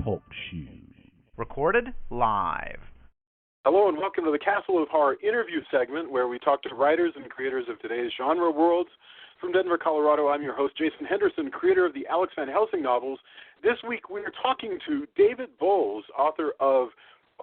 Talk Show. Recorded live. Hello and welcome to the Castle of Horror interview segment where we talk to writers and creators of today's genre worlds. From Denver, Colorado, I'm your host, Jason Henderson, creator of the Alex Van Helsing novels. This week we are talking to David Bowles, author of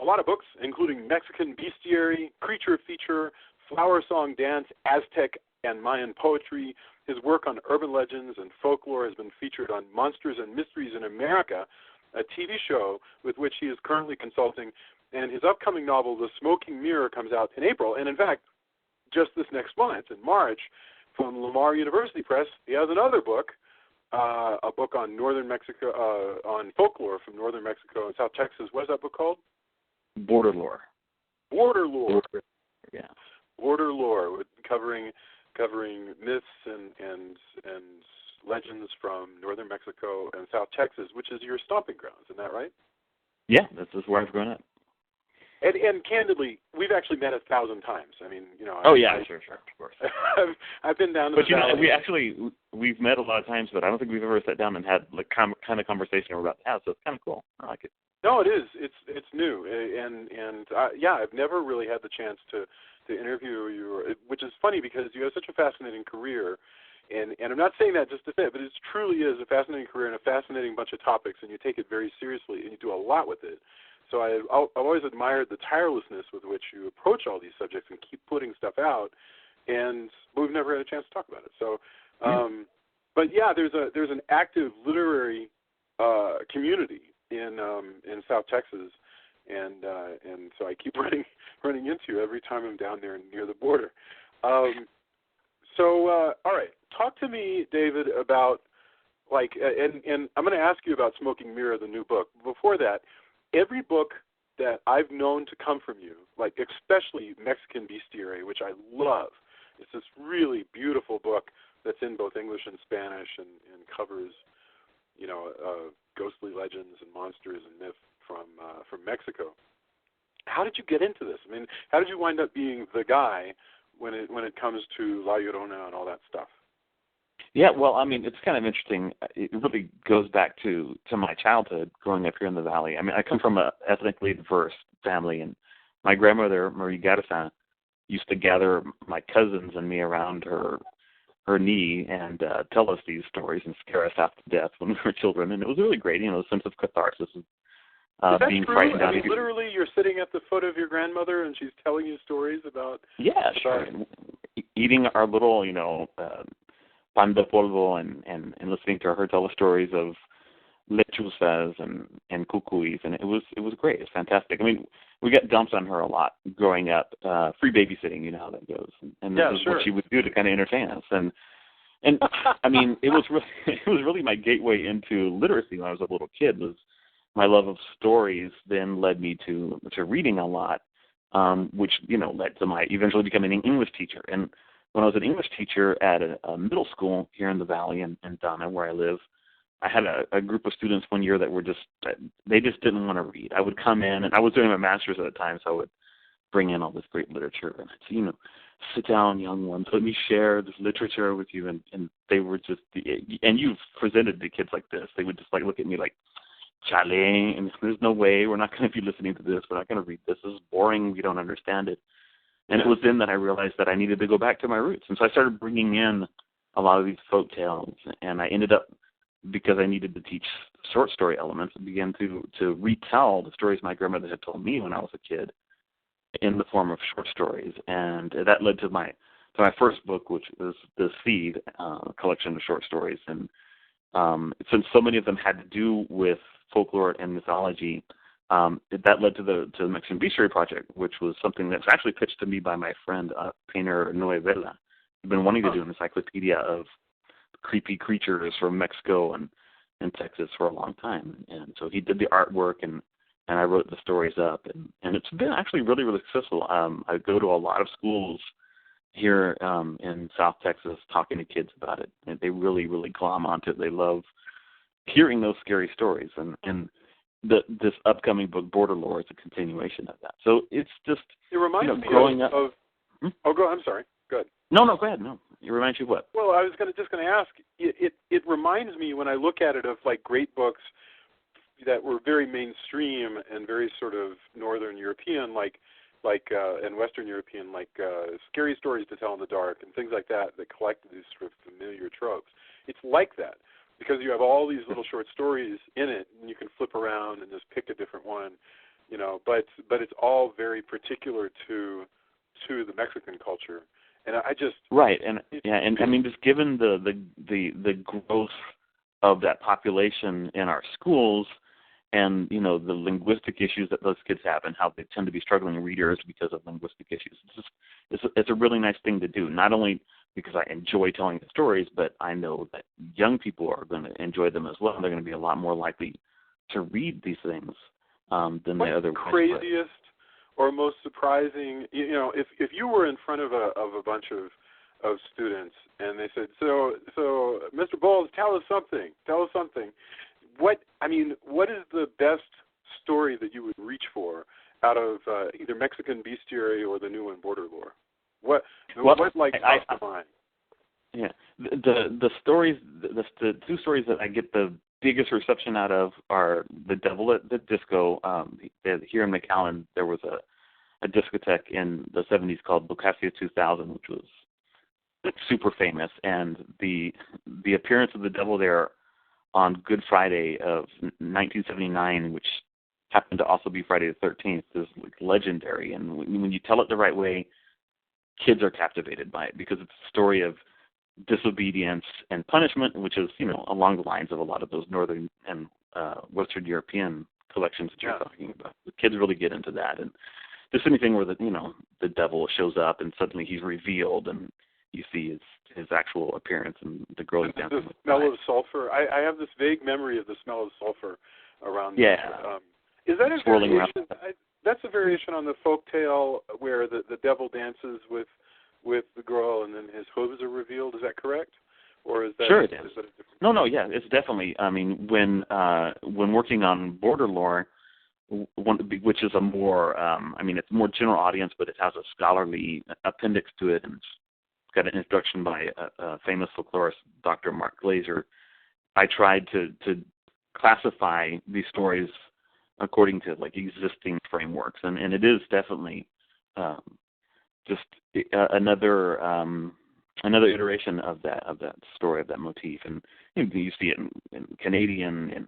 a lot of books, including Mexican Bestiary, Creature Feature, Flower Song Dance, Aztec and Mayan Poetry. His work on urban legends and folklore has been featured on Monsters and Mysteries in America, a TV show with which he is currently consulting. And his upcoming novel, The Smoking Mirror, comes out in April. And in fact, just this next month, in March, from Lamar University Press, he has another book, a book on northern Mexico, on folklore from northern Mexico and South Texas. What is that book called? Border Lore. Border Lore. Yeah. Border Lore, covering myths and legends from northern Mexico and South Texas, which is your stomping grounds. Isn't that right? Yeah, this is where I've grown up. And candidly, we've actually met 1,000 times. I mean, you know. Sure, of course. I've been down to but the valley. We've met a lot of times, but I don't think we've ever sat down and had like kind of conversation we're about to have. So it's kind of cool. I like it. No, it is. It's new, and I've never really had the chance to interview you, which is funny because you have such a fascinating career. And I'm not saying that just to say it, but it truly is a fascinating career and a fascinating bunch of topics, and you take it very seriously, and you do a lot with it. So I've always admired the tirelessness with which you approach all these subjects and keep putting stuff out, but we've never had a chance to talk about it. So, but yeah, there's an active literary community in South Texas, and so I keep running into you every time I'm down there near the border. So all right, talk to me, David, about and I'm going to ask you about Smoking Mirror, the new book. Before that, every book that I've known to come from you, like especially Mexican Bestiary, which I love, it's this really beautiful book that's in both English and Spanish and covers, you know, ghostly legends and monsters and myth from Mexico. How did you get into this? I mean, how did you wind up being the guy when it comes to La Llorona and all that stuff? Yeah, well, I mean, it's kind of interesting. It really goes back to my childhood growing up here in the Valley. I mean, I come from an ethnically diverse family, and my grandmother, Marie Garza, used to gather my cousins and me around her knee and tell us these stories and scare us half to death when we were children. And it was really great, you know, a sense of catharsis. Is that being true? frightened I mean, literally, you're sitting at the foot of your grandmother and she's telling you stories about... Yeah, sure. Eating our little, you know... pan de polvo and listening to her tell the stories of lechuzas and cucuys, and it was great. It's fantastic. I mean, we got dumps on her a lot growing up. Free babysitting, you know how that goes, and this is what she would do to kind of entertain us. And I mean, it was really my gateway into literacy when I was a little kid. Was my love of stories then led me to reading a lot, which you know led to my eventually becoming an English teacher. And when I was an English teacher at a middle school here in the Valley in Donna, where I live, I had a group of students one year that were they just didn't want to read. I would come in, and I was doing my master's at the time, so I would bring in all this great literature, and I'd say, you know, sit down, young ones, let me share this literature with you, and they were just, and you've presented to kids like this, they would just like look at me like, chale, and there's no way, we're not going to be listening to this, we're not going to read this is boring, we don't understand it. And it was then that I realized that I needed to go back to my roots. And so I started bringing in a lot of these folk tales. And I ended up, because I needed to teach short story elements, I began to retell the stories my grandmother had told me when I was a kid in the form of short stories. And that led to my first book, which was The Seed, a collection of short stories. And since so many of them had to do with folklore and mythology, that led to the Mexican Bestiary Project, which was something that's actually pitched to me by my friend, painter Noe Vela. I've been wanting to do an encyclopedia of creepy creatures from Mexico and Texas for a long time. And so he did the artwork, and I wrote the stories up. And it's been actually really, really successful. I go to a lot of schools here in South Texas talking to kids about it. And they really, really glom onto it. They love hearing those scary stories. And this upcoming book, Border Lore, is a continuation of that. So it's just, it reminds me growing of, up. Oh, go. I'm sorry. Go ahead. No, go ahead. No, it reminds you of what? Well, I was just going to ask. It reminds me when I look at it of like great books, that were very mainstream and very sort of Northern European, and Western European, scary stories to tell in the dark and things like that collected these sort of familiar tropes. It's like that because you have all these little short stories in it, and you can flip around and just pick a different one, But it's all very particular to the Mexican culture, and I just right, and I mean, just given the growth of that population in our schools, and the linguistic issues that those kids have, and how they tend to be struggling readers because of linguistic issues. It's a really nice thing to do. Not only because I enjoy telling the stories, but I know that young people are going to enjoy them as well. They're going to be a lot more likely to read these things than the other. Craziest or most surprising? If you were in front of a bunch of students and they said, so Mr. Bowles, tell us something. What is the best story that you would reach for out of either Mexican bestiary or the new one, Border Lore? What comes to mind? Yeah, the stories, the two stories that I get the biggest reception out of are The Devil at the Disco. Here in McAllen, there was a discotheque in the 70s called Bocasia 2000, which was super famous, and the appearance of the devil there on Good Friday of 1979, which happened to also be Friday the 13th, is legendary. And when you tell it the right way, kids are captivated by it because it's a story of disobedience and punishment, which is, along the lines of a lot of those Northern and Western European collections that you're talking about. The kids really get into that. And just anything where the devil shows up and suddenly he's revealed and you see his actual appearance and the girl is dancing. The smell of sulfur. I have this vague memory of the smell of sulfur around. Yeah. Is that a swirling variation? That's a variation on the folk tale where the devil dances with the girl and then his hooves are revealed. Is that correct? Or is that sure it is. Is that a different... No, yeah, it's definitely. I mean, when working on Border Lore, which is a more, it's more general audience, but it has a scholarly appendix to it, and it's got an introduction by a famous folklorist, Dr. Mark Glaser. I tried to classify these stories according to existing frameworks, and it is definitely just another iteration of that story, of that motif, and you see it in Canadian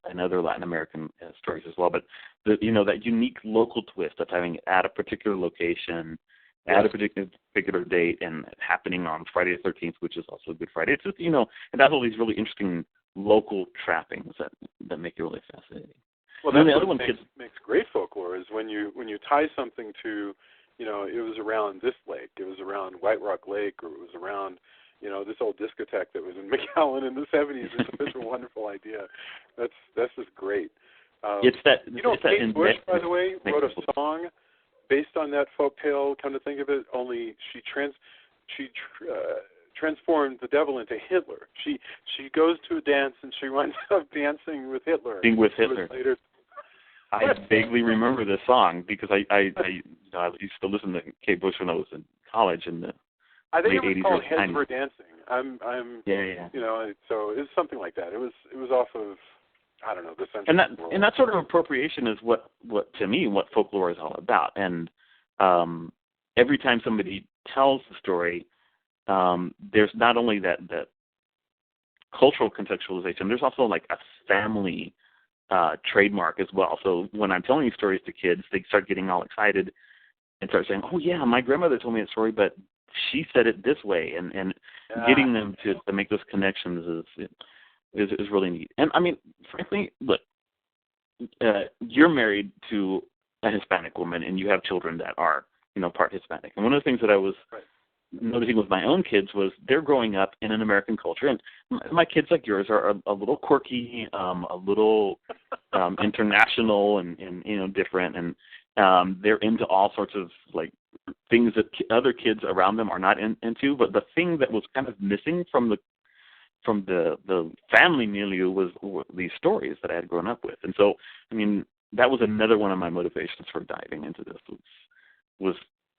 and other Latin American stories as well. But that unique local twist of having it at a particular location, at a particular date, and happening on Friday the 13th, which is also Good Friday. It's just it has all these really interesting local trappings that make it really fascinating. Well, that's what makes great folklore is when you tie something to, it was around this lake, it was around White Rock Lake, or it was around, this old discotheque that was in McAllen in the 70s. It's such a wonderful idea. That's just great. Kate Bush, by the way, wrote a song based on that folk tale. Come to think of it, only she transformed the devil into Hitler. She goes to a dance and she winds up dancing with Hitler. With Hitler. Later. I vaguely remember this song because I used to listen to Kate Bush when I was in college in the late 80s. I think it was called Heads Were Dancing. So it was something like that. It was off of, I don't know, the Central World. And that sort of appropriation is what to me what folklore is all about. And every time somebody tells the story, there's not only that cultural contextualization, there's also a family trademark as well. So when I'm telling these stories to kids, they start getting all excited and start saying, "Oh yeah, my grandmother told me a story, but she said it this way," and getting them to make those connections is really neat. And I mean, frankly, look, you're married to a Hispanic woman, and you have children that are part Hispanic. And one of the things that I was noticing with my own kids was they're growing up in an American culture, and my kids like yours are a little quirky, a little international, and different, and they're into all sorts of things that other kids around them are not into. But the thing that was kind of missing from the family milieu was these stories that I had grown up with. And so, I mean, that was another one of my motivations for diving into this was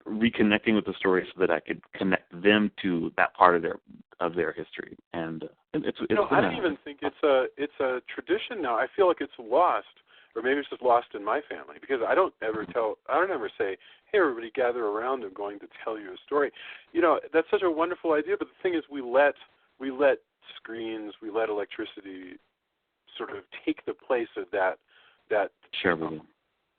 reconnecting with the stories so that I could connect them to that part of of their history, and it's I don't even think it's a tradition now. I feel like it's lost, or maybe it's just lost in my family, because I don't ever say, hey, everybody gather around, I'm going to tell you a story. That's such a wonderful idea, but the thing is we let screens, we let electricity sort of take the place of that sure we do.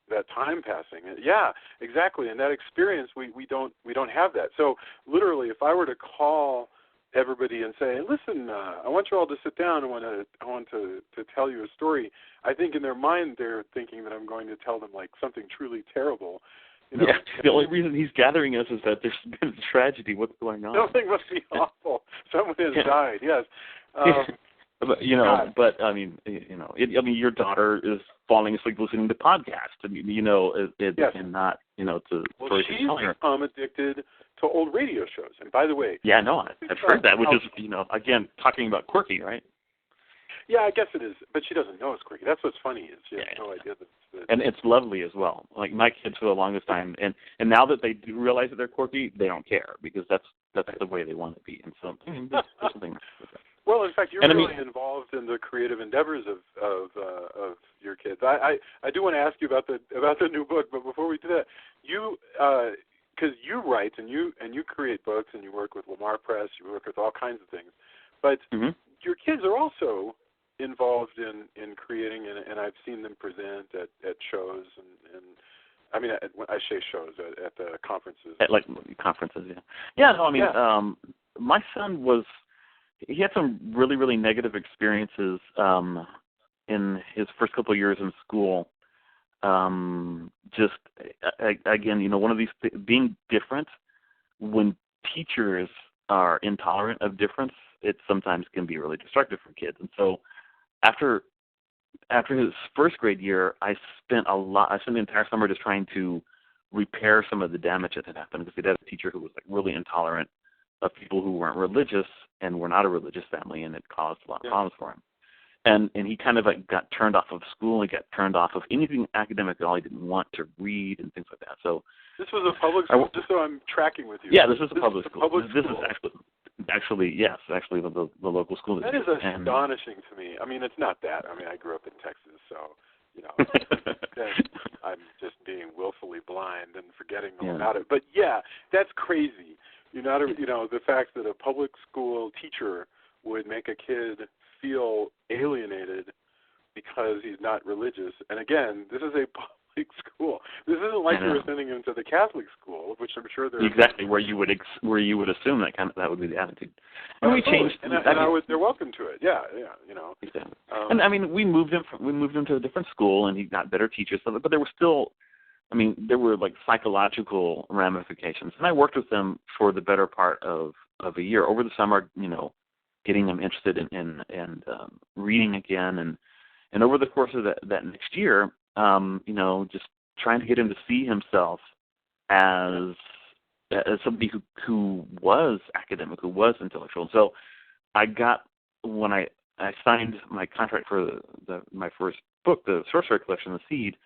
That time passing. Yeah, exactly. And that experience, we don't have that. So literally, if I were to call everybody and say, listen, I want you all to sit down. I want to tell you a story. I think in their mind they're thinking that I'm going to tell them like something truly terrible. Yeah, the only reason he's gathering us is that there's been a tragedy. What's going on? Something must be awful. Someone has died. Yes. But but I mean, your daughter is falling asleep listening to podcasts. I mean, yes. And not, to. Well, she's become addicted to old radio shows. And by the way, yeah, no, I've heard that, which is, again, talking about quirky, right? Yeah, I guess it is, but she doesn't know it's quirky. That's what's funny is she has no idea that. And it's lovely as well. Like my kids for the longest time, and now that they do realize that they're quirky, they don't care because that's the way they want to be. And so there's something. Well, in fact, you're really involved in the creative endeavors of your kids. I do want to ask you about the new book, but before we do that, you because you write and you create books and you work with Lamar Press, you work with all kinds of things, but your kids are also involved in creating, and I've seen them present at shows and I mean I say shows at the conferences. At conferences, yeah. Yeah, no, I mean my son he had some really, really negative experiences in his first couple of years in school. Again, one of these being different, when teachers are intolerant of difference, it sometimes can be really destructive for kids. And so after his first grade year, I spent the entire summer just trying to repair some of the damage that had happened, because he had a teacher who was really intolerant of people who weren't religious and were not a religious family, and it caused a lot of problems for him. And he kind of got turned off of school. He got turned off of anything academic at all. He didn't want to read and things like that. So this was a public school, just so I'm tracking with you. Yeah, this is a public school. This is actually the local school. That is astonishing to me. I mean, it's not that. I mean, I grew up in Texas, so I'm just being willfully blind and forgetting all about it. But yeah, that's crazy. The fact that a public school teacher would make a kid feel alienated because he's not religious. And again, this is a public school. This isn't like you were sending him to the Catholic school, which I'm sure they're exactly where you would assume that would be the attitude. And we changed. They're welcome to it. Yeah. Exactly. And I mean, we moved him to a different school, and he got better teachers. But there were still. I mean, there were psychological ramifications, and I worked with them for the better part of a year over the summer. Getting them interested in reading again, and over the course of that next year, just trying to get him to see himself as somebody who was academic, who was intellectual. So when I signed my contract for my first book, the short story collection, The Seed,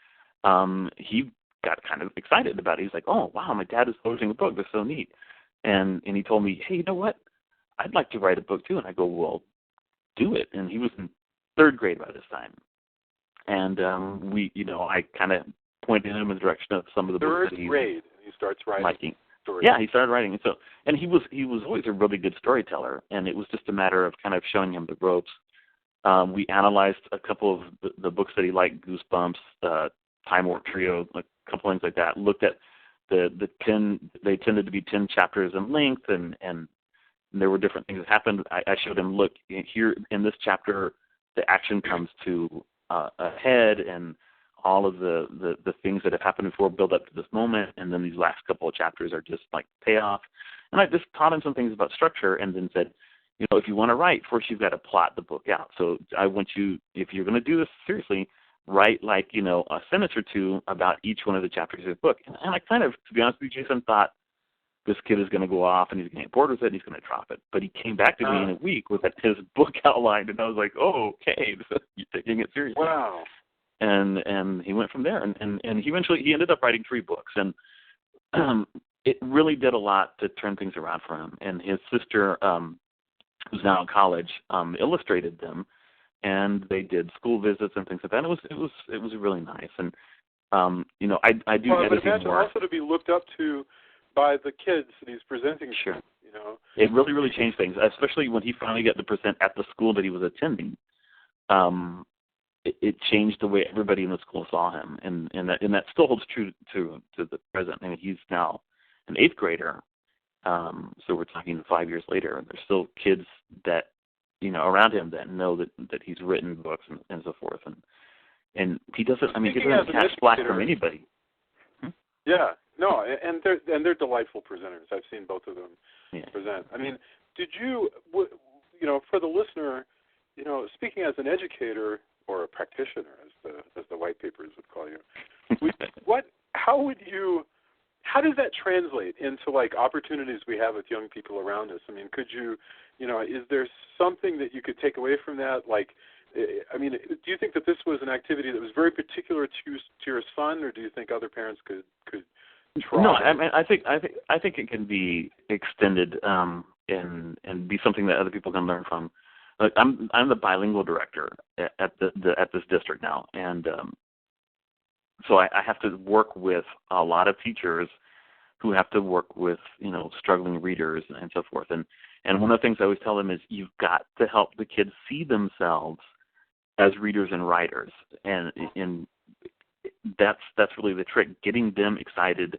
he got kind of excited about it. He's like, "Oh, wow, my dad is publishing a book. That's so neat." And he told me, "Hey, you know what? I'd like to write a book too." And I go, "Well, do it." And he was in third grade by this time. And I kind of pointed him in the direction of some of the books that third grade. He starts writing. Liking. Yeah, he started writing. And he was always a really good storyteller. And it was just a matter of kind of showing him the ropes. We analyzed a couple of the books that he liked, Goosebumps, Time Warp Trio, a couple things like that. Looked at the 10. They tended to be 10 chapters in length, and there were different things that happened. I showed him, look, here in this chapter, the action comes to a head, and all of the things that have happened before build up to this moment, and then these last couple of chapters are just payoff. And I just taught him some things about structure, and then said, if you want to write, first you've got to plot the book out. So I want you, if you're going to do this seriously, write a sentence or two about each one of the chapters of the book. And I kind of, to be honest with you, Jason, thought this kid is going to go off and he's going to get bored with it and he's going to drop it. But he came back to me in a week with his book outlined, and I was like, "Oh, okay, you're taking it seriously." Wow. And he went from there, and he eventually ended up writing 3 books, and it really did a lot to turn things around for him. And his sister who's now in college, illustrated them, and they did school visits and things like that. And it was really nice. And I do well, but editing imagine more. also to be looked up to by the kids that he's presenting Sure. to, It really changed things, especially when he finally got to present at the school that he was attending. It changed the way everybody in the school saw him, and that still holds true to the present. I mean, he's now an 8th grader, so we're talking 5 years later, and there's still kids that around him that know that he's written books and so forth, and he doesn't. I mean, he doesn't catch flack from anybody. Yeah, no, and they're delightful presenters. I've seen both of them present. I mean, did you, for the listener, speaking as an educator or a practitioner, as the white papers would call you, how does that translate into like opportunities we have with young people around us? I mean, could you, is there something that you could take away from that? Like, I mean, do you think that this was an activity that was very particular to your son, or do you think other parents could try? No, I mean, I think it can be extended and be something that other people can learn from. Like, I'm the bilingual director at this district now, and so I have to work with a lot of teachers who have to work with struggling readers and so forth. And one of the things I always tell them is you've got to help the kids see themselves as readers and writers, and that's really the trick, getting them excited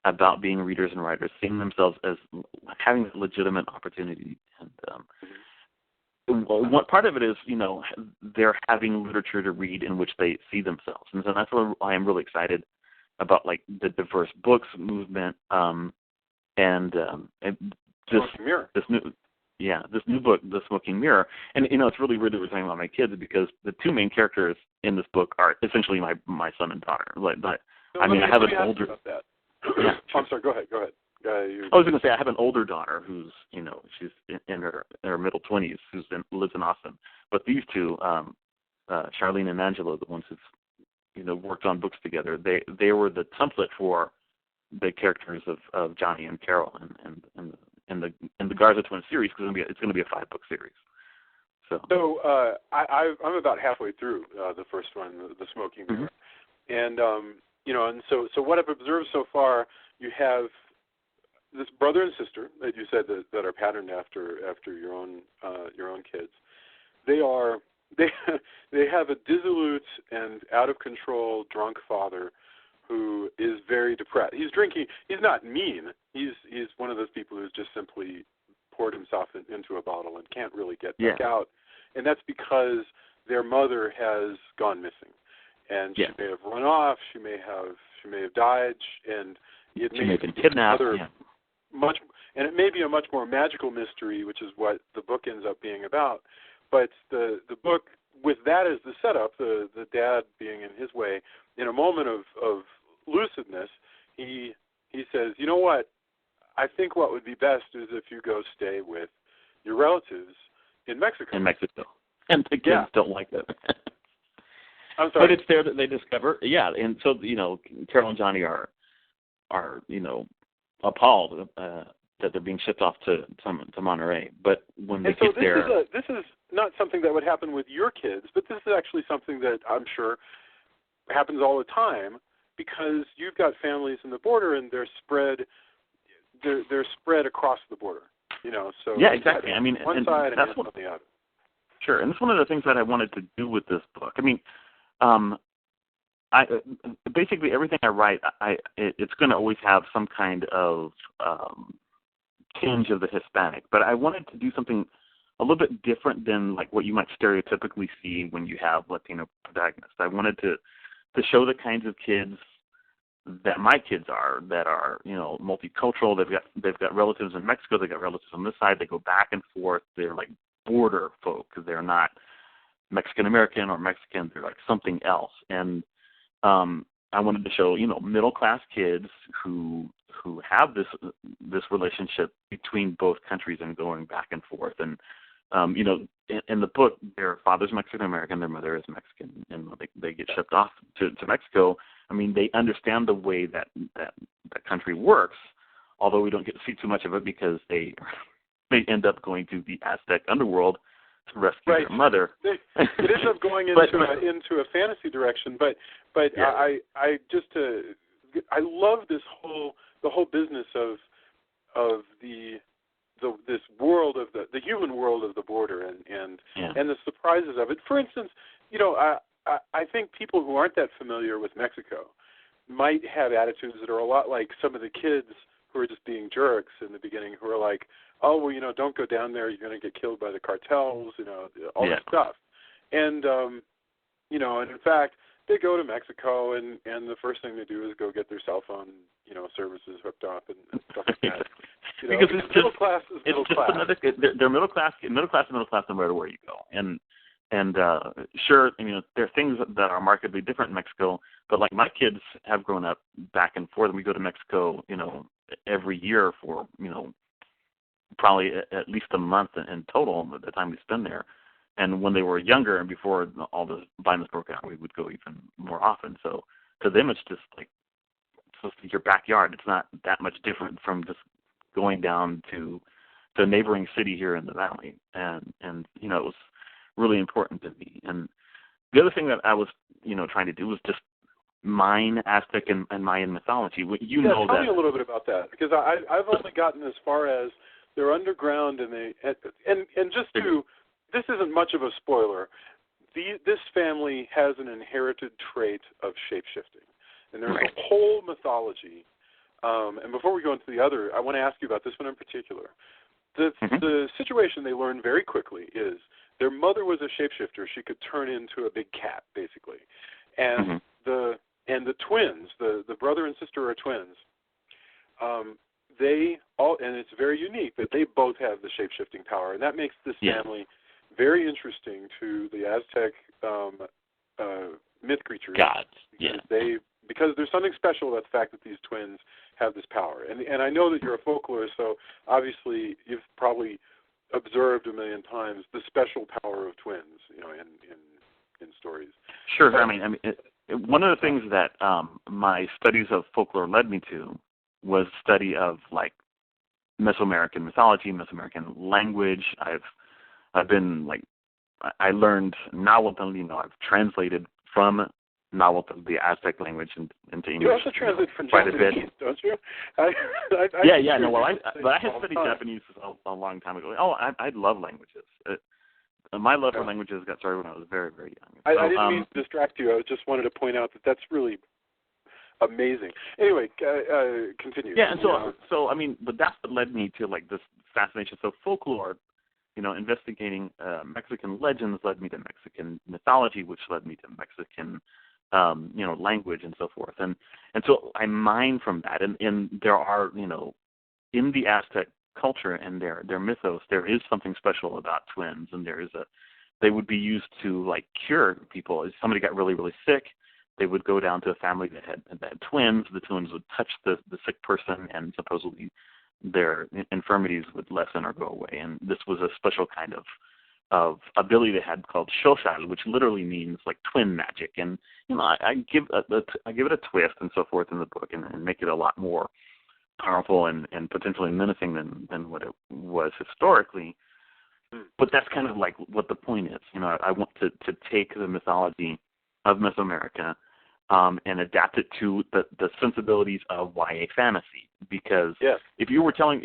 about being readers and writers, seeing themselves as having a legitimate opportunity. And one part of it is, they're having literature to read in which they see themselves, and so that's why I am really excited about like the diverse books movement, and this new book, The Smoking Mirror. And it's really weird that we're talking about my kids, because the two main characters in this book are essentially my son and daughter. But I have an older. Yeah. I'm sorry. Go ahead. I was going to say I have an older daughter who's she's in her middle 20s, lives in Austin. But these two, Charlene and Angela, the ones who've worked on books together, they were the template for the characters of Johnny and Carol and the Garza Twins series, because it's going to be a 5-book series. So I'm about halfway through the first one, the Smoking Mirror, and and so what I've observed so far, you have this brother and sister that you said that are patterned after your own kids. They have a dissolute and out of control drunk father who is very depressed. He's drinking. He's not mean. He's one of those people who's just simply poured himself into a bottle and can't really get back out. And that's because their mother has gone missing, and she may have run off. She may have died, and it may have been kidnapped. And it may be a much more magical mystery, which is what the book ends up being about. But the book, with that as the setup, the dad being in his way, in a moment of lucidness, he says, you know what? I think what would be best is if you go stay with your relatives in Mexico. And the kids don't like that. I'm sorry. But it's there that they discover, and so, Carol and Johnny are appalled that they're being shipped off to Monterey. But when they get there... this is not something that would happen with your kids, but this is actually something that I'm sure happens all the time, because you've got families in the border and they're spread across the border. So exactly. I mean, one side and that's on the other. Sure, and that's one of the things that I wanted to do with this book. I mean, I basically everything I write, it's going to always have some kind of tinge of the Hispanic, but I wanted to do something a little bit different than like what you might stereotypically see when you have Latino protagonists. I wanted to show the kinds of kids that my kids are, that are multicultural. They've got relatives in Mexico. They've got relatives on this side. They go back and forth. They're like border folk. They're not Mexican American or Mexican. They're like something else. And I wanted to show middle class kids who have this relationship between both countries and going back and forth. And in the book, their father's Mexican American, their mother is Mexican, and they get shipped off to Mexico. I mean, they understand the way that country works, although we don't get to see too much of it because they they end up going to the Aztec underworld to rescue their mother. It ends up going into a fantasy direction, but yeah. I love the whole business of this world of the human world of the border and the surprises of it. For instance, I think people who aren't that familiar with Mexico might have attitudes that are a lot like some of the kids who are just being jerks in the beginning, who are like, oh, well, don't go down there, you're going to get killed by the cartels, all this stuff. And, and in fact, they go to Mexico, and the first thing they do is go get their cell phone, services hooked up and stuff like that. Because it's middle class is middle class. They're middle class no matter where you go. And sure, there are things that are markedly different in Mexico, but like my kids have grown up back and forth, and we go to Mexico, every year for, probably at least a month in total the time we spend there. And when they were younger and before all the violence broke out, we would go even more often. So to them, it's just like your backyard. It's not that much different from just going down to the neighboring city here in the valley. And it was really important to me. And the other thing that I was, trying to do was just mine Aztec and Mayan mythology. Tell me a little bit about that, because I've only gotten as far as they're underground and just to, this isn't much of a spoiler, this family has an inherited trait of shape-shifting. And there's a whole mythology. And before we go into the other, I want to ask you about this one in particular. The situation they learn very quickly is their mother was a shapeshifter. She could turn into a big cat, basically. And the twins, the brother and sister are twins. And it's very unique that they both have the shape-shifting power, and that makes this family very interesting to the Aztec myth creatures. Gods, because there's something special about the fact that these twins have this power. And I know that you're a folklorist, so obviously you've probably observed a million times the special power of twins, in stories. Sure. One of the things that my studies of folklore led me to was study of like Mesoamerican mythology, Mesoamerican language. I've been I learned Nahuatl. I've translated from Nahuatl, the Aztec language, into English. You also translate from Japanese, don't you? I had studied Japanese a long time ago. Oh, I love languages. My love for languages got started when I was very, very young. I didn't mean to distract you. I just wanted to point out that that's really amazing. Anyway, continue. Yeah, and but that's what led me to this fascination. So folklore, investigating Mexican legends led me to Mexican mythology, which led me to Mexican, language and so forth. And so I mine from that. And there are, in the Aztec culture and their mythos, there is something special about twins, and they would be used to cure people. If somebody got really, really sick, they would go down to a family that had twins. The twins would touch the sick person, and supposedly their infirmities would lessen or go away. And this was a special kind of ability they had called shoshal, which literally means twin magic. And I give it a twist and so forth in the book, and make it a lot more powerful and potentially menacing than what it was historically. But that's kind of what the point is. I want to take the mythology of Mesoamerica and adapt it to the sensibilities of YA fantasy. Because if I were telling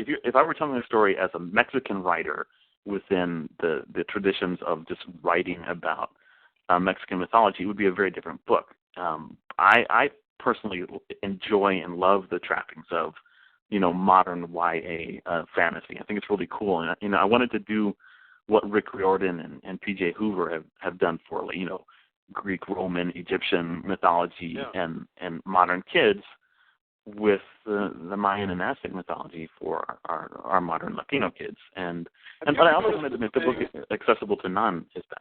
a story as a Mexican writer within the traditions of just writing about Mexican mythology, it would be a very different book. I personally enjoy and love the trappings of modern YA fantasy. I think it's really cool, and I wanted to do what Rick Riordan and P.J. Hoover have done for Greek, Roman, Egyptian mythology and modern kids with the Mayan and Aztec mythology for our modern Latino kids. But I also wanted to make the book accessible to non-Hispanics.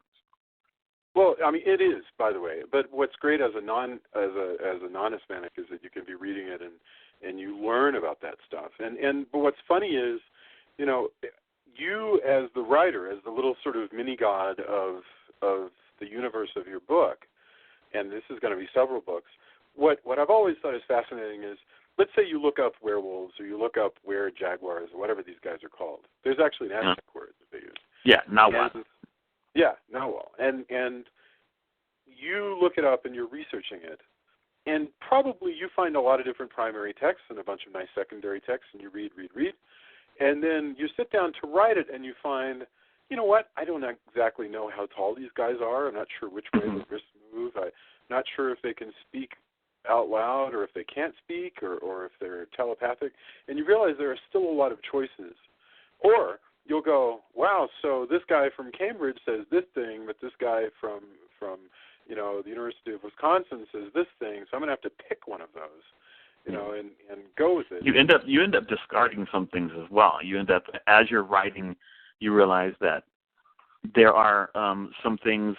Well, it is, by the way. But what's great as a non-Hispanic is that you can be reading it and you learn about that stuff. But what's funny is, you as the writer, as the little sort of mini god of the universe of your book, and this is going to be several books. What I've always thought is fascinating is, let's say you look up werewolves or you look up were-jaguars or whatever these guys are called. There's actually an Aztec word that they use. Yeah, Nahual. Yeah, Nahual. And you look it up and you're researching it, and probably you find a lot of different primary texts and a bunch of nice secondary texts, and you read, and then you sit down to write it, and you find, you know what, I don't exactly know how tall these guys are. I'm not sure which way the wrists move. I'm not sure if they can speak out loud or if they can't speak or if they're telepathic, and you realize there are still a lot of choices. Or you'll go, wow, so this guy from Cambridge says this thing, but this guy from the University of Wisconsin says this thing, so I'm going to have to pick one of those, and go with it. You end up discarding some things as well. You end up, as you're writing, you realize that there are some things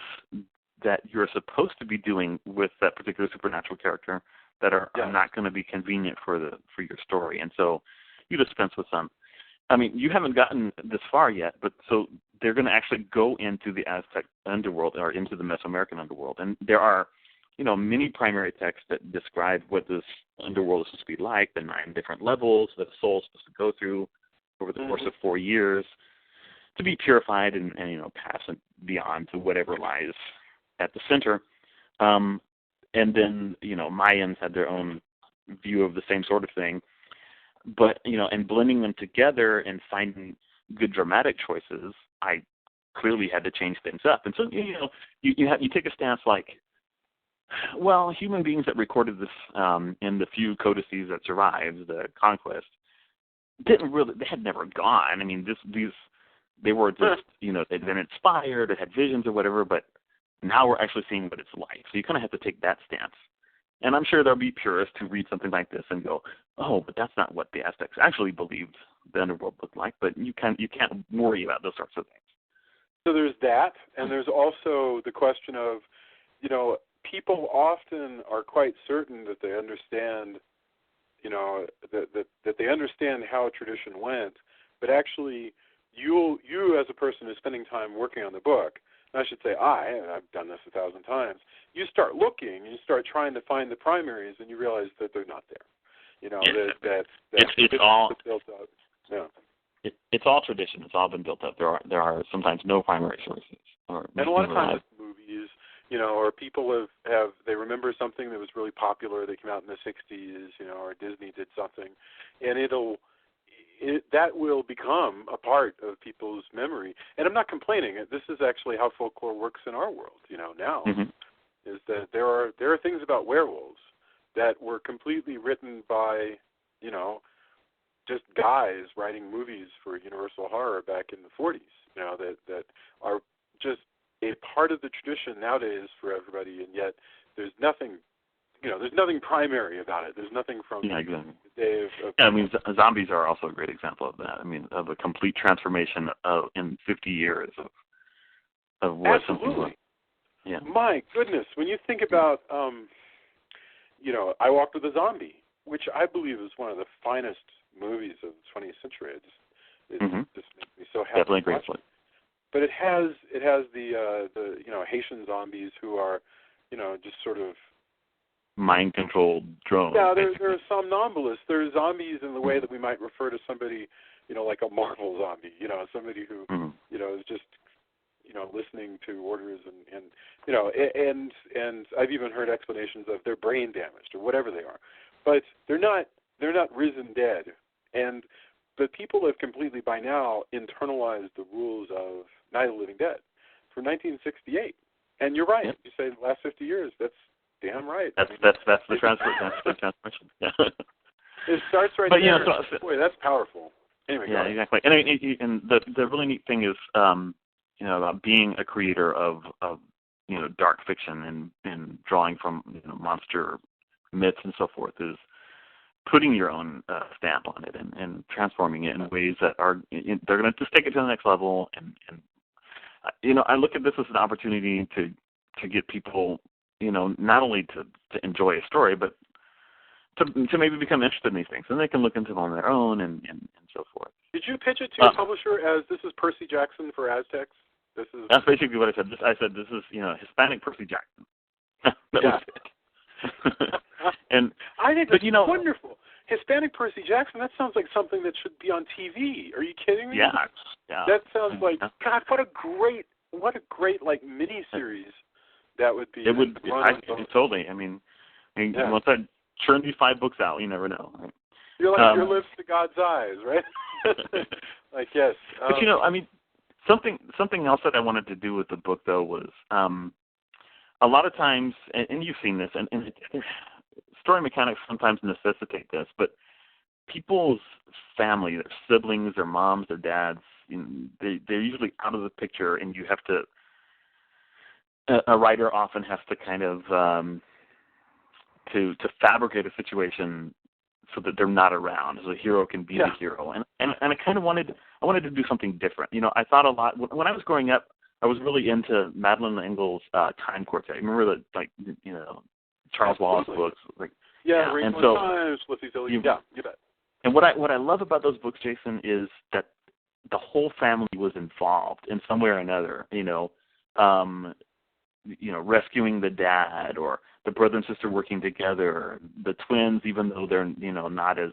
that you're supposed to be doing with that particular supernatural character that are not going to be convenient for your story, and so you dispense with some. I mean, you haven't gotten this far yet, but so they're going to actually go into the Aztec underworld or into the Mesoamerican underworld, and there are, many primary texts that describe what this underworld is supposed to be like, the 9 different levels that a soul is supposed to go through over the course of 4 years to be purified and pass beyond to whatever lies at the center. And then, Mayans had their own view of the same sort of thing. But, and blending them together and finding good dramatic choices, I clearly had to change things up. And so, you take a stance like, well, human beings that recorded this in the few codices that survived the conquest they had never gone. I mean, they were just, they'd been inspired, they had visions or whatever, but now we're actually seeing what it's like. So you kind of have to take that stance. And I'm sure there'll be purists who read something like this and go, oh, but that's not what the Aztecs actually believed the underworld looked like. But you can't worry about those sorts of things. So there's that, and there's also the question of, people often are quite certain that they understand, that they understand how tradition went, but actually you as a person who's spending time working on the book, and I should say I've done this 1,000 times, you start looking, you start trying to find the primaries, and you realize that they're not there. It's all built up. Yeah. It's all tradition. It's all been built up. There are sometimes no primary sources. And a lot of times with movies, or people they remember something that was really popular. They came out in the 60s, or Disney did something, and that will become a part of people's memory. And I'm not complaining. This is actually how folklore works in our world, now, is that there are things about werewolves that were completely written by, just guys writing movies for Universal Horror back in the 40s, that are just a part of the tradition nowadays for everybody, and yet there's nothing primary about it. There's nothing from the day of I mean, zombies are also a great example of that. I mean, of a complete transformation in 50 years of what something was. Yeah. My goodness, when you think about, I Walked with a Zombie, which I believe is one of the finest movies of the 20th century. It just makes me so happy. Definitely agree with it. But it has the Haitian zombies who are, just sort of mind-controlled drones. Yeah, they're somnambulists. They're zombies in the way that we might refer to somebody, like a Marvel zombie. Somebody who, is just, listening to orders and I've even heard explanations of they're brain damaged or whatever they are, but they're not risen dead. But people have completely by now internalized the rules of Night of the Living Dead for 1968. And you're right. Yep. You say the last 50 years. That's damn right. That's the transformation. Yeah. It starts right there. Boy, that's powerful. Anyway, yeah, exactly. And the really neat thing is, about being a creator of dark fiction and drawing from monster myths and so forth is putting your own stamp on it and transforming it in ways that are they're going to just take it to the next level. And I look at this as an opportunity to get people, not only to enjoy a story, but to maybe become interested in these things, and they can look into them on their own and so forth. Did you pitch it to your publisher as this is Percy Jackson for Aztecs? That's basically what I said. I said this is Hispanic Percy Jackson. That was it. And I think that's wonderful. Hispanic Percy Jackson. That sounds like something that should be on TV. Are you kidding me? Yeah. That sounds like God. What a great like mini series that would be. It would totally. I mean, once I churn these 5 books out, you never know. Right? You're like your lips to God's eyes, right? Like yes. But I mean, something else that I wanted to do with the book though was a lot of times, and you've seen this, and story mechanics sometimes necessitate this, but people's family, their siblings, their moms, their dads, they're usually out of the picture, and you have to. A writer often has to kind of to fabricate a situation so that they're not around, so the hero can be the hero. And I kind of wanted to do something different. I thought a lot when I was growing up. I was really into Madeleine L'Engle's Time Quartet. Remember Charles Wallace books, and so Times, you bet. And what I love about those books, Jason, is that the whole family was involved in some way or another. Rescuing the dad, or the brother and sister working together, the twins, even though they're not as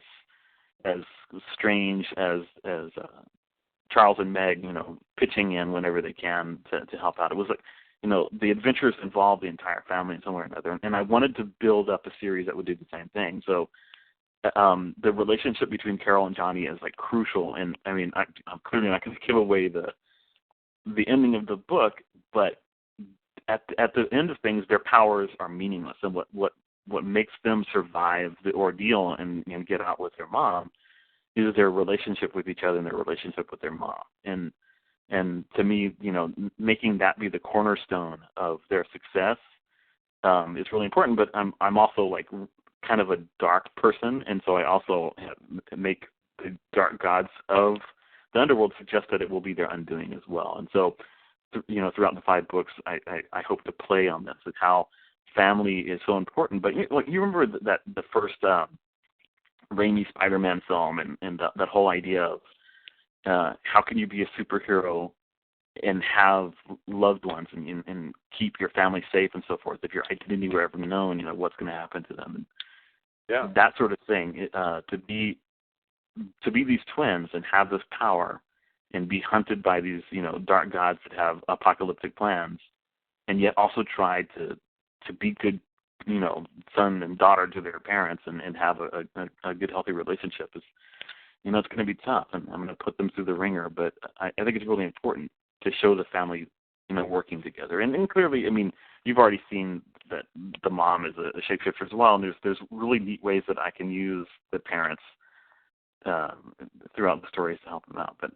strange as Charles and Meg, pitching in whenever they can to help out. It was like, the adventures involved the entire family in some way or another. And I wanted to build up a series that would do the same thing. So the relationship between Carol and Johnny is like crucial. And I mean, I'm clearly not going to give away the ending of the book, but at the end of things, their powers are meaningless. And what makes them survive the ordeal and get out with their mom is their relationship with each other and their relationship with their mom. And to me, making that be the cornerstone of their success is really important. But I'm also like kind of a dark person, and so I also make the dark gods of the underworld suggest that it will be their undoing as well. And so, throughout the 5 books, I hope to play on this, and how family is so important. But you remember that the first Raimi Spider-Man film, and that whole idea of how can you be a superhero and have loved ones and keep your family safe and so forth if your identity were ever known, what's going to happen to them, and that sort of thing. To be these twins and have this power and be hunted by these dark gods that have apocalyptic plans, and yet also try to be good son and daughter to their parents and have a good, healthy relationship is, it's going to be tough, and I'm going to put them through the ringer. But I think it's really important to show the family, working together. And clearly, I mean, you've already seen that the mom is a shapeshifter as well, and there's really neat ways that I can use the parents throughout the stories to help them out. But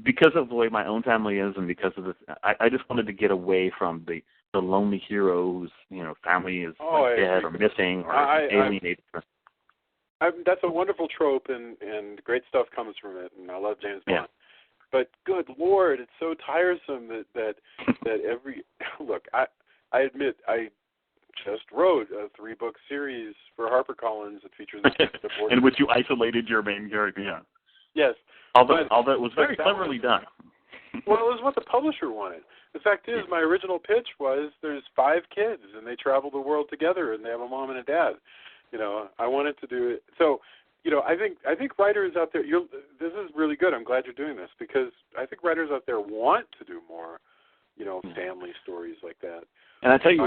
because of the way my own family is, and because of this, I just wanted to get away from the lonely hero whose family is dead or missing or alienated. That's a wonderful trope, and great stuff comes from it, and I love James Bond. But good Lord, it's so tiresome that every look. I admit I just wrote a 3-book series for HarperCollins that features the in which you isolated your main character. Yeah. Yes. Although it was very cleverly done. Well, it was what the publisher wanted. The fact is, my original pitch was there's 5 kids, and they travel the world together, and they have a mom and a dad. I wanted to do it. So, I think writers out there, this is really good. I'm glad you're doing this, because I think writers out there want to do more, family stories like that. And I tell you,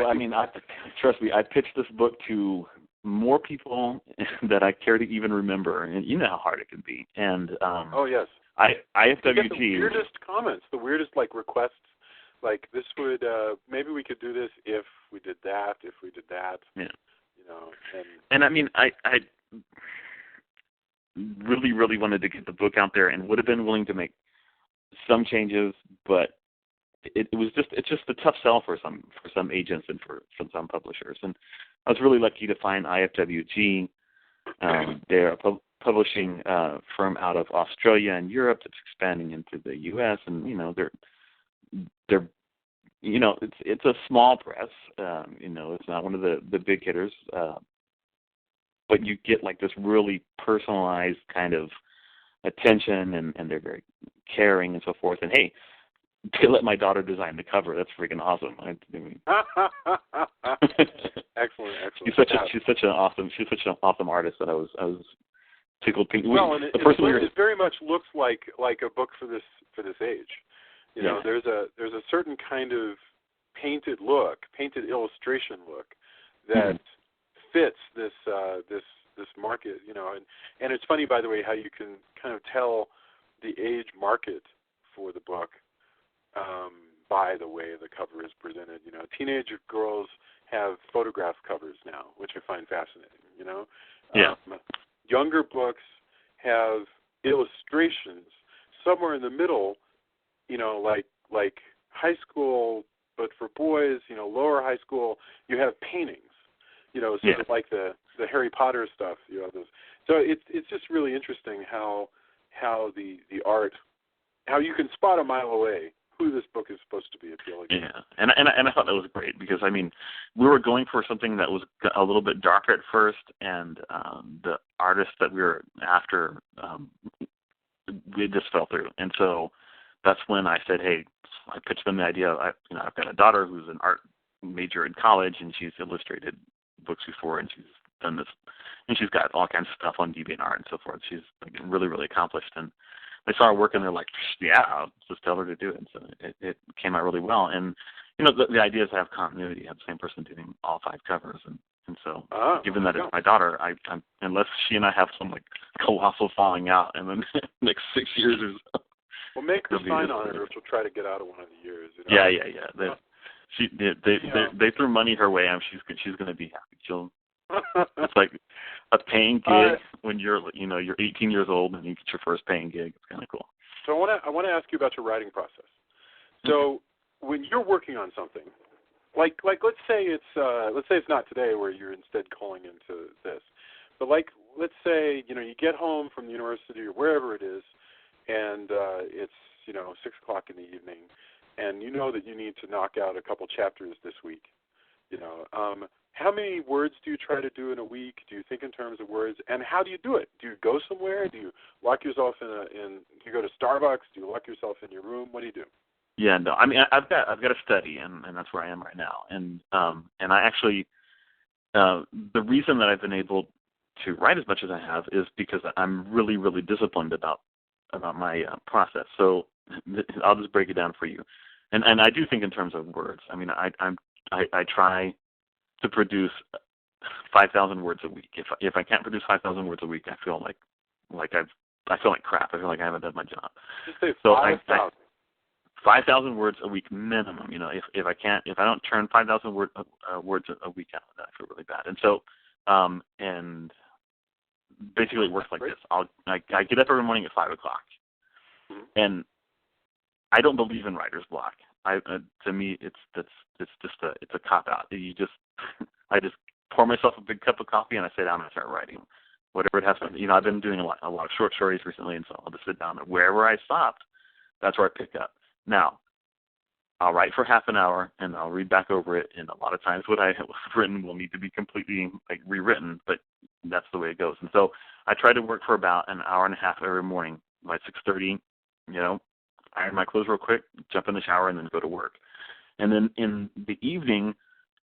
trust me, I pitched this book to more people that I care to even remember, and you know how hard it can be. And oh yes, IFWG. The weirdest comments, the weirdest requests, like this would maybe we could do this if we did that, Yeah. And I mean, I really, really wanted to get the book out there, and would have been willing to make some changes, but it's just a tough sell for some agents and for some publishers. And I was really lucky to find IFWG. They're a publishing firm out of Australia and Europe that's expanding into the U.S. And they're it's a small press. It's not one of the big hitters, but you get like this really personalized kind of attention, and they're very caring and so forth. And hey, they let my daughter design the cover. That's freaking awesome. Excellent. Absolutely. She's such an awesome artist that I was tickled pink. Well, and it very much looks like a book for this age. You know, there's a certain kind of painted illustration look that fits this market. You know, and it's funny, by the way, how you can kind of tell the age market for the book by the way the cover is presented. You know, teenage girls have photograph covers now, which I find fascinating. You know, younger books have illustrations. Somewhere in the middle, you know, like high school, but for boys, you know, lower high school, you have paintings. You know, sort of like the Harry Potter stuff. You know, those. So it's just really interesting how the art, how you can spot a mile away who this book is supposed to be appealing to. Yeah, and I thought that was great because, I mean, we were going for something that was a little bit darker at first, and the artist that we were after, we just fell through. And so that's when I said, hey, I pitched them the idea. I've got a daughter who's an art major in college, and she's illustrated books before, and she's done this, and she's got all kinds of stuff on DeviantArt and so forth. She's like really, really accomplished, and they saw her work and they're like, yeah, I'll just tell her to do it. And so it came out really well. And, you know, the idea is to have continuity, have the same person doing all 5 covers. And so given that it's my daughter, I'm unless she and I have some like colossal falling out in the next 6 years or so. Well, make her sign on it, or she'll try to get out of one of the years. You know? Yeah. They threw money her way. She's going to be happy. It's like a paying gig when you're 18 years old and you get your first paying gig. It's kind of cool. So I want to ask you about your writing process. So when you're working on something, like let's say it's not today where you're instead calling into this, but like let's say you get home from the university or wherever it is, and it's 6 o'clock in the evening, and you know that you need to knock out a couple chapters this week. How many words do you try to do in a week? Do you think in terms of words? And how do you do it? Do you go somewhere? Do you lock yourself do you go to Starbucks? Do you lock yourself in your room? What do you do? Yeah, no. I mean, I've got a study, and that's where I am right now. And I actually, the reason that I've been able to write as much as I have is because I'm really, really disciplined about my process. So I'll just break it down for you. And I do think in terms of words. I mean, I try to produce 5,000 words a week. If I can't produce 5,000 words a week, I feel like I feel like crap. I feel like I haven't done my job. Just say 5,000. 5,000 words a week minimum. If I don't turn 5,000 words a week out, then I feel really bad. And so, and basically it works like this. I get up every morning at 5 o'clock, and I don't believe in writer's block. To me, it's a cop out. I just pour myself a big cup of coffee and I sit down and start writing, whatever it has to. I've been doing a lot of short stories recently, and so I'll just sit down and wherever I stopped, that's where I pick up. Now, I'll write for half an hour and I'll read back over it, and a lot of times what I have written will need to be completely rewritten, but that's the way it goes. And so I try to work for about an hour and a half every morning by 6:30. Iron my clothes real quick, jump in the shower, and then go to work. And then in the evening,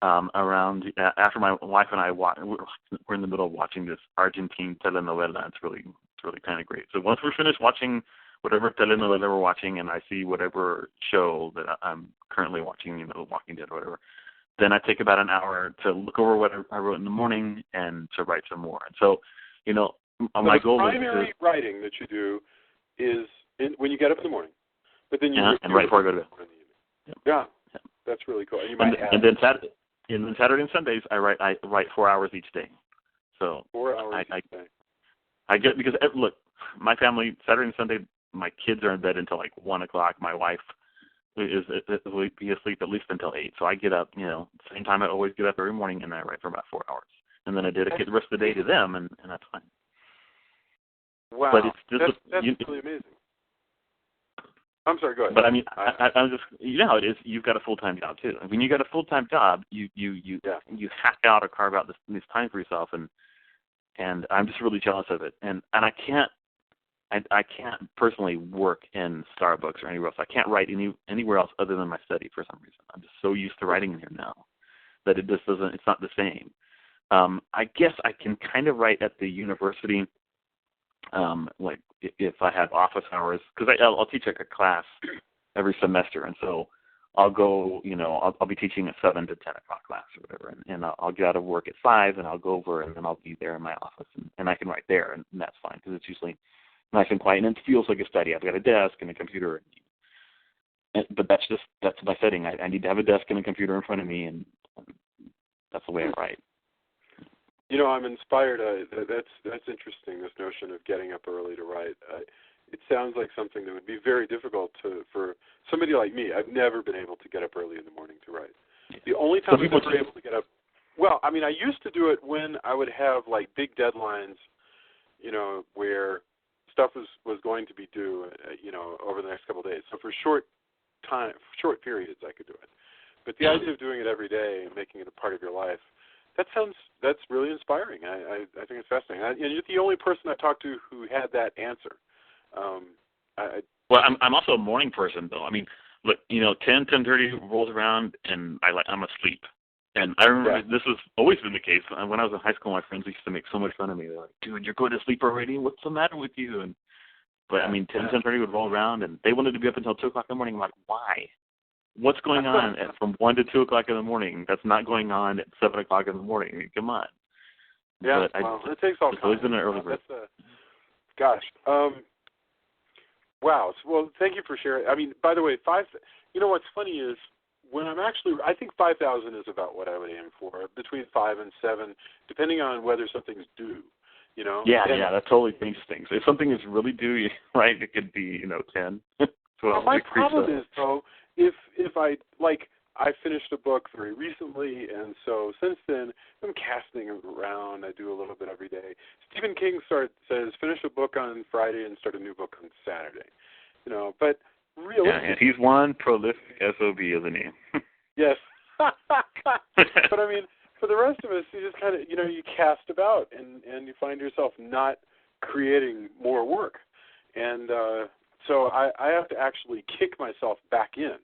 around after my wife and I we're in the middle of watching this Argentine telenovela. It's really kind of great. So once we're finished watching whatever telenovela we're watching, and I see whatever show that I'm currently watching, Walking Dead or whatever, then I take about an hour to look over what I wrote in the morning and to write some more. And so, my goal is the primary writing that you do is when you get up in the morning. But then and right before I go to bed. Yeah, that's really cool. And then Saturday and Sundays I write 4 hours each day. So 4 hours each day. I get, because look, my family, Saturday and Sunday, my kids are in bed until 1 o'clock. My wife will be asleep at least until 8. So I get up, same time I always get up every morning, and I write for about 4 hours. And then I dedicate the rest of the day to them, and that's fine. Wow, but it's just that's really amazing. I'm sorry, go ahead. But I mean, I'm just, how it is. You've got a full-time job too. When you got a full-time job, you hack out or carve out this time for yourself, and I'm just really jealous of it. And I can't personally work in Starbucks or anywhere else. I can't write anywhere else other than my study for some reason. I'm just so used to writing in here now that it just doesn't. It's not the same. I guess I can kind of write at the university, like if I have office hours, because I'll teach like a class every semester, and so I'll go, I'll be teaching a 7 to 10 o'clock class or whatever, and I'll get out of work at 5, and I'll go over, and then I'll be there in my office, and I can write there, and that's fine, because it's usually nice and quiet, and it feels like a study. I've got a desk and a computer, but that's my setting. I need to have a desk and a computer in front of me, and that's the way I write. I'm inspired. That's interesting, this notion of getting up early to write. It sounds like something that would be very difficult for somebody like me. I've never been able to get up early in the morning to write. The only time I've ever been able to get up, I used to do it when I would have like big deadlines, where stuff was going to be due, over the next couple of days. So for short periods, I could do it. But the idea of doing it every day and making it a part of your life, that's really inspiring. I think it's fascinating. And you're the only person I talked to who had that answer. Well, I'm also a morning person, though. I mean, look, 10:30 rolls around, and I'm asleep. And I remember this has always been the case. When I was in high school, my friends used to make so much fun of me. They're like, "Dude, you're going to sleep already? What's the matter with you?" But 10:30 would roll around, and they wanted to be up until 2 o'clock in the morning. I'm like, why? What's going on from 1 to 2 o'clock in the morning? That's not going on at 7 o'clock in the morning. I mean, come on. Yeah, it takes all kinds. It's always been an early bird. Gosh. Wow. Well, thank you for sharing. I mean, by the way, what's funny is when I think 5,000 is about what I would aim for, between 5 and 7, depending on whether something's due, Yeah, that totally changes things. If something is really due, right, it could be, 10, 12. Well, my problem is, though, if I finished a book very recently, and so since then I'm casting around. I do a little bit every day. Stephen King says finish a book on Friday and start a new book on Saturday. But really, and he's one prolific SOB, isn't he? Yes. But I mean, for the rest of us, you just kind of you cast about, and you find yourself not creating more work, and so I have to actually kick myself back in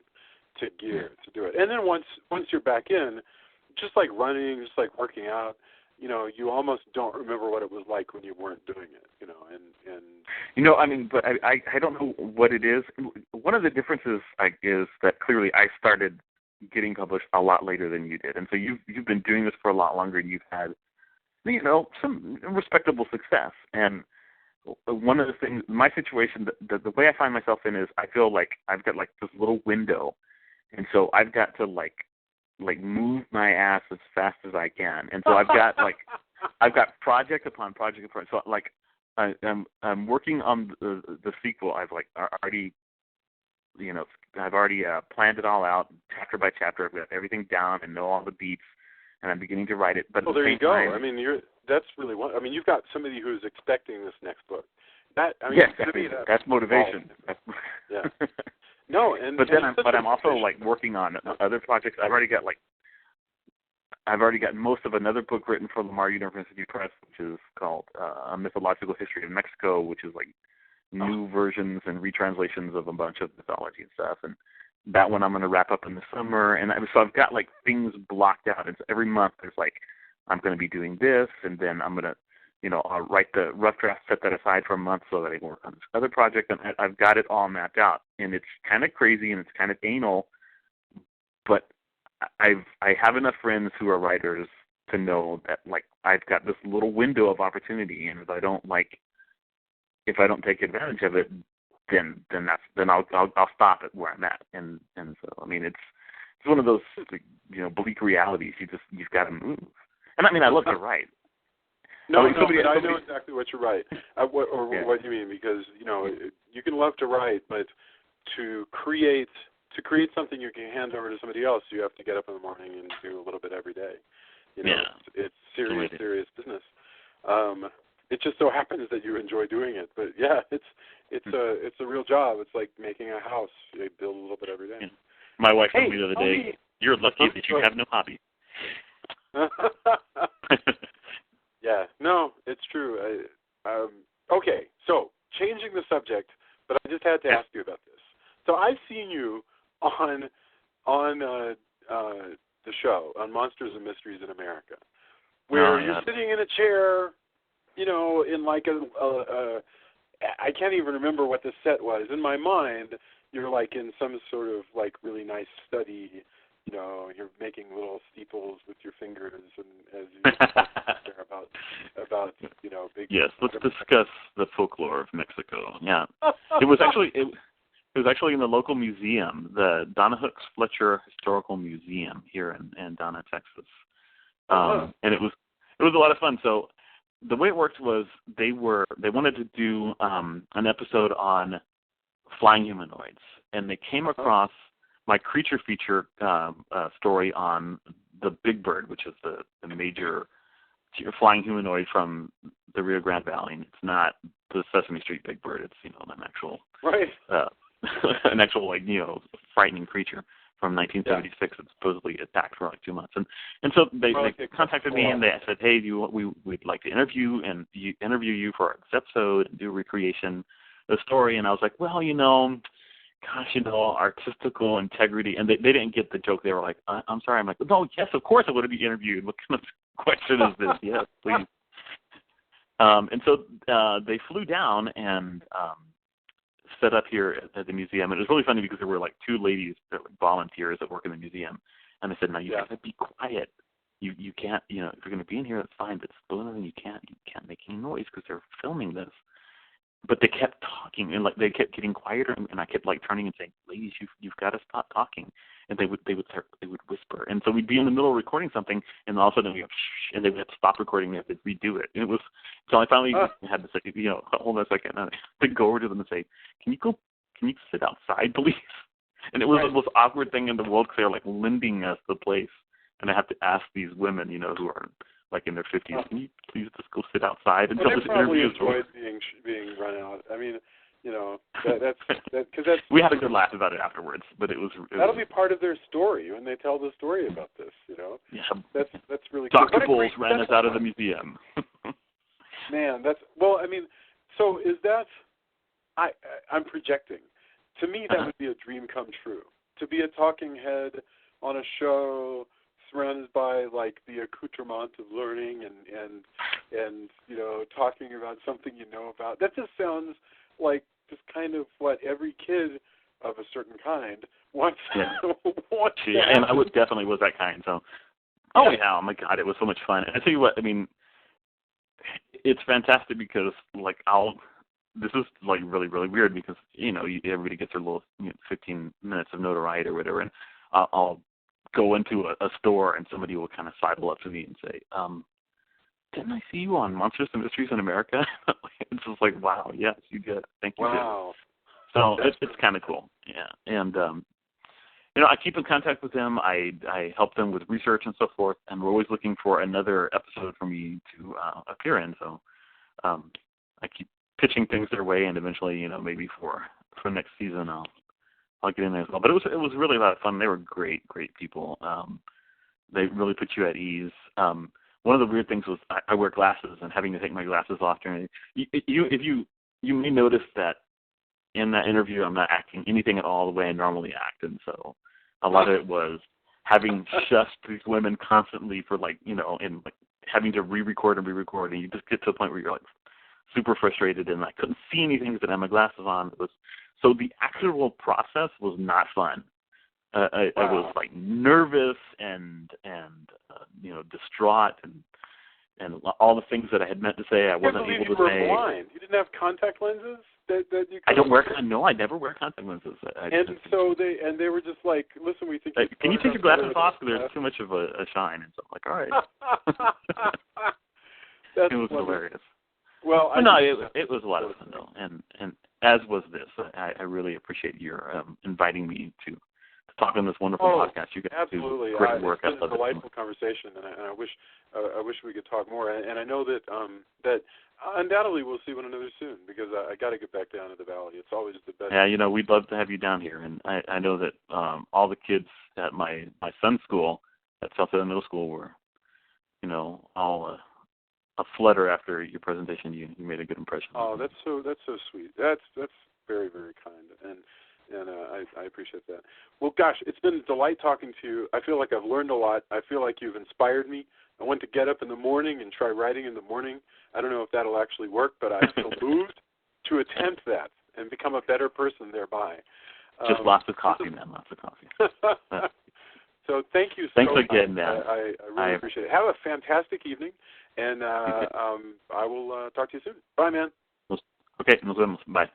to gear to do it. And then once you're back in, just like running, just like working out, you almost don't remember what it was like when you weren't doing it, and but I don't know what it is. One of the differences is that clearly I started getting published a lot later than you did, and so you've been doing this for a lot longer, and you've had some respectable success. And one of the things, my situation, the way I find myself in is I feel like I've got like this little window. And so I've got to like move my ass as fast as I can. And so I've got project upon project upon. So like I'm working on the sequel. I've already planned it all out chapter by chapter. I've got everything down and know all the beats, and I'm beginning to write it. But there you go. I mean, that's really one. I mean, you've got somebody who's expecting this next book. That's motivation. Yeah. No, but I'm also like working on other projects. I've already got most of another book written for Lamar University Press, which is called A Mythological History of Mexico, which is like new versions and retranslations of a bunch of mythology and stuff. And that one I'm going to wrap up in the summer. And so I've got like things blocked out. And so every month there's like I'm going to be doing this, and then I'm going to I'll write the rough draft, set that aside for a month so that I can work on this other project, and I've got it all mapped out. And it's kind of crazy and it's kind of anal, but I have enough friends who are writers to know that like I've got this little window of opportunity, and if I don't take advantage of it, then I'll stop it where I'm at. And so I mean it's one of those bleak realities. You've got to move. And I mean I love to write. No, I know exactly what you're right, what you mean, because you can love to write, but to create something you can hand over to somebody else, you have to get up in the morning and do a little bit every day. It's serious business. It just so happens that you enjoy doing it, but yeah, it's a real job. It's like making a house. You build a little bit every day. Yeah. My wife told me the other day, "You're lucky that you have no hobby." Yeah, no, it's true. Okay, so changing the subject, but I just had to ask you about this. So I've seen you on the show, on Monsters and Mysteries in America, where you're sitting in a chair, you know, in like I can't even remember what the set was. In my mind, you're like in some sort of like really nice study. You know, you're making little steeples with your fingers, and as you there about you know big. Yes, let's discuss the folklore of Mexico. Yeah, it was actually in the local museum, the Donna Hooks Fletcher Historical Museum here in Donna, Texas, and it was a lot of fun. So the way it worked was they wanted to do an episode on flying humanoids, and they came across my creature feature story on the Big Bird, which is the major flying humanoid from the Rio Grande Valley. And it's not the Sesame Street Big Bird; it's an actual an actual like frightening creature from 1976 that supposedly attacked for like 2 months. And so they contacted me and they said, hey, we'd like to interview you for this episode and do a recreation of the story. And I was like, well, artistical integrity. And they didn't get the joke. They were like, I'm sorry. I'm like, no, yes, of course I want to be interviewed. What kind of question is this? Yes, please. And so they flew down and set up here at the museum. And it was really funny because there were like two ladies that were volunteers that work in the museum. And they said, no, you got to be quiet. You can't, if you're going to be in here, that's fine. But you can't make any noise because they're filming this. But they kept talking, and like they kept getting quieter, and I kept like turning and saying, "Ladies, you've got to stop talking." And they would whisper, and so we'd be in the middle of recording something, and all of a sudden we go, shh, and they would have to stop recording, and they have to redo it. And it was so I finally had to say, hold on a second, and I go over to them and say, "Can you sit outside, please?" And it was the most awkward thing in the world because they were like lending us the place, and I have to ask these women, who are like in their 50s, can you please just go sit outside until this interview is over? being run out. I mean, that's we had a good laugh about it afterwards, but that'll be part of their story when they tell the story about this. Yeah, that's really cool. Dr. Bowles ran us out of the museum. Man, so is that? I'm projecting. To me, that would be a dream come true. To be a talking head on a show surrounded by like the accoutrement of learning and talking about something about. That just sounds like just kind of what every kid of a certain kind wants. Yeah, wants and I definitely was that kind. So, oh my God, it was so much fun. And I tell you what, I mean, it's fantastic because like this is like really, really weird because everybody gets their little 15 minutes of notoriety or whatever, and I'll go into a store and somebody will kind of sidle up to me and say, didn't I see you on Monsters and Mysteries in America? It's just like, wow, yes, you did. Thank you. Wow. So it's kind of cool. Yeah. And, I keep in contact with them. I help them with research and so forth, and we're always looking for another episode for me to appear in. So I keep pitching things their way, and eventually, maybe for next season I'll get in there as well. But it was really a lot of fun. They were great people. They really put you at ease. One of the weird things was I wear glasses, and having to take my glasses off during you may notice that in that interview I'm not acting anything at all the way I normally act, and so a lot of it was having just these women constantly for and having to re-record, and you just get to a point where you're like super frustrated, and I couldn't see anything because I had my glasses on. So the actual process was not fun. I was like nervous and distraught and all the things that I had meant to say I wasn't able to say. You were blind. You didn't have contact lenses that you. I don't wear. No, I never wear contact lenses. They were just like, listen, we think. Can you take your glasses off? There's too much of a shine, and so I'm like, all right. It was hilarious. Well, it was a lot of fun though, and as was this. I really appreciate your inviting me to talk on this wonderful podcast. You guys absolutely. do great work. It's been a delightful conversation, and I wish we could talk more. And I know that that undoubtedly we'll see one another soon because I got to get back down to the valley. It's always the best. Yeah, we'd love to have you down here, and I know that all the kids at my son's school at South End Middle School were, all a flutter after your presentation. You made a good impression. Oh, that's so sweet. That's very, very kind. And and I appreciate that. Well, gosh, it's been a delight talking to you. I feel like I've learned a lot. I feel like you've inspired me. I want to get up in the morning and try writing in the morning. I don't know if that'll actually work, but I feel moved to attempt that and become a better person thereby. Just lots of coffee, man. Lots of coffee. So thank you so Thanks much. again, man. I really appreciate it. Have a fantastic evening, and I will talk to you soon. Bye, man. Okay, nos vemos. Bye.